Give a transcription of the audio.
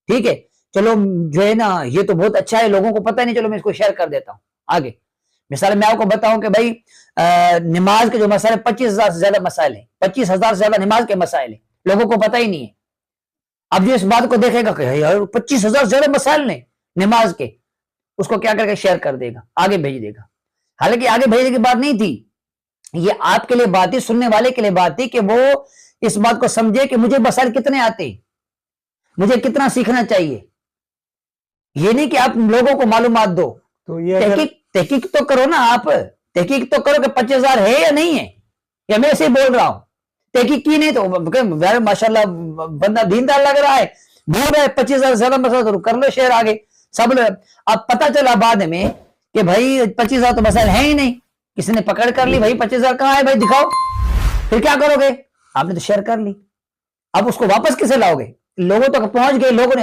ٹھیک ہے چلو جو ہے نا یہ تو بہت اچھا ہے لوگوں کو پتہ نہیں چلو میں اس کو شیئر کر دیتا ہوں آگے مثال میں آپ کو بتاؤں کہ بھائی نماز کے جو مسائل 25,000 سے زیادہ مسائل ہیں 25,000 سے زیادہ نماز کے مسائل ہیں لوگوں کو پتہ ہی نہیں ہے اب جو اس بات کو دیکھے گا کہ یار 25,000 سے زیادہ مسائل ہیں نماز کے اس کو کیا کر کے شیئر کر دے گا آگے بھیج دے گا حالانکہ آگے بھیجنے کی بات نہیں تھی یہ آپ کے لیے بات تھی سننے والے کے لیے بات تھی کہ وہ اس بات کو سمجھے کہ مجھے مسائل کتنے آتے مجھے کتنا سیکھنا چاہیے یہ نہیں کہ آپ لوگوں کو معلومات دو تو یہ تحقیق تو کرو نا آپ تحقیق تو کرو کہ 25,000 ہے یا نہیں ہے یا میں ایسے ہی بول رہا ہوں تحقیق کی نہیں تو ماشاءاللہ بندہ دیندار لگ رہا ہے بول رہا ہے 25,000 سے زیادہ مسئلہ تو کر لو شیئر آگے سب اب پتہ چلا بعد میں کہ بھائی 25,000 تو مسائل ہیں ہی نہیں کسی نے پکڑ کر لی بھائی 25,000 کہاں ہے بھائی دکھاؤ پھر کیا کرو گے آپ نے تو شیئر کر لی اب اس کو واپس کسے لاؤ گے لوگوں تک پہنچ گئے لوگوں نے